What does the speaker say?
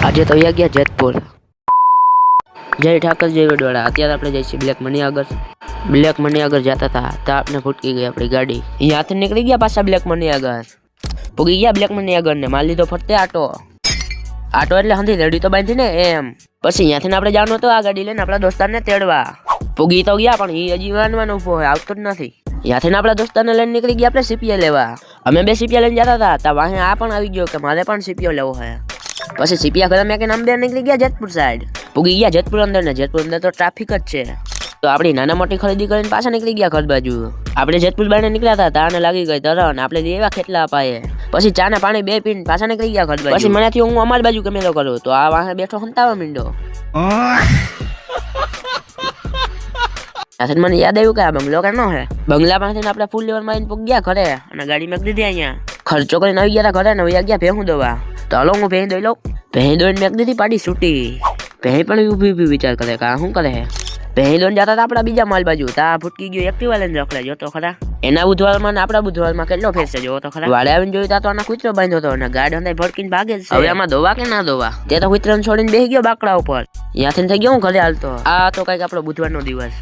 આજે તો આવી ગયા જેતપુર જય ઠાકર જય વડવાળા। અત્યારે આપણે જઈશું બ્લેક મની આગળ જતા હતા તો આપણે ફૂટકી ગઈ આપણી ગાડી। અહીંયાથી નીકળી ગયા પાછા બ્લેક મની આગળ પૂગી ગયા બ્લેક મની આગળ ને માર લીધો ફરતે આટો એટલે હંધી રેડી તો બાંધી ને એમ। પછી અહીંયાથી આપણે જવાનું હતું આ ગાડી લઈને આપણા દોસ્તારને તેડવા પૂગી તો ગયા પણ એ હજી વાનવાનો ઉભો હોય આવતો જ નથી। અહીંયાથી આપણા દોસ્તારને લઈને નીકળી ગયા આપણે સીપીએ લેવા। અમે બે સીપીએ લઈને જતા હતા તો વાહે આ પણ આવી ગયો કે મારે પણ સીપીઓ લેવો હોય। પછી સીપિયા ઘરે મેં કે નામ બે નીકળી ગયા જેતપુર સાઈડ પૂગી ગયા જેતપુર અંદર ને જેતપુર અંદર તો ટ્રાફિક જ છે તો આપણી નાના મોટી ખરીદી કરીને પાછા નીકળી ગયા ઘર બાજુ। આપણે જેતપુર બાને નીકળ્યા હતા તાને લાગી ગઈ તરણ આપણે દેવા ખેટલા અપાયે પછી ચા ને પાણી બે પીને પાછા નીકળી ગયા ઘર બાજુ। પછી મનેથી હું અમારી બાજુ કેમેરો કરું તો આ વાહે બેઠો હંતાવા મીંડો। મને યાદ આવ્યું કે આ બંગલો કે નો હે બંગલા પાસેથી આપણે ફૂલ લેવર મારીને પૂગ ગયા ઘરે અને ગાડી મેક દીધી અહીંયા ખર્ચો કરીને આવી ગયા ઘરે ને વયા ગયા ભેહું દવા તો હલો હું ભેહી દોઈ લઉં ભેહી દોઈને મેક દીધી પાડી છૂટી ભેહી પણ ઊભી વિચાર કરે કે શું કરે હે ભેહી દોઈને જતા હતા આપણા બીજા માલ બાજુ તા ફૂટકી ગયો એક્ટિવા લઈને રખડે જો તો ખરા એના બુધવારમાં ને આપણા બુધવારમાં કેટલો ફેર છે જો તો ખરા વાડે આવીને જોયું તો આના કૂતરો બાંધ્યો હતો અને ગાડ અંદર ભડકીને ભાગે છે। હવે આમાં દોવા કે ના દોવા તે તો કૂતરાને છોડીને બેસી ગયો બાકડા ઉપર ત્યાંથી થઈ ગયો હું ઘરે હાલતો આ તો કઈક આપણો બુધવારનો દિવસ।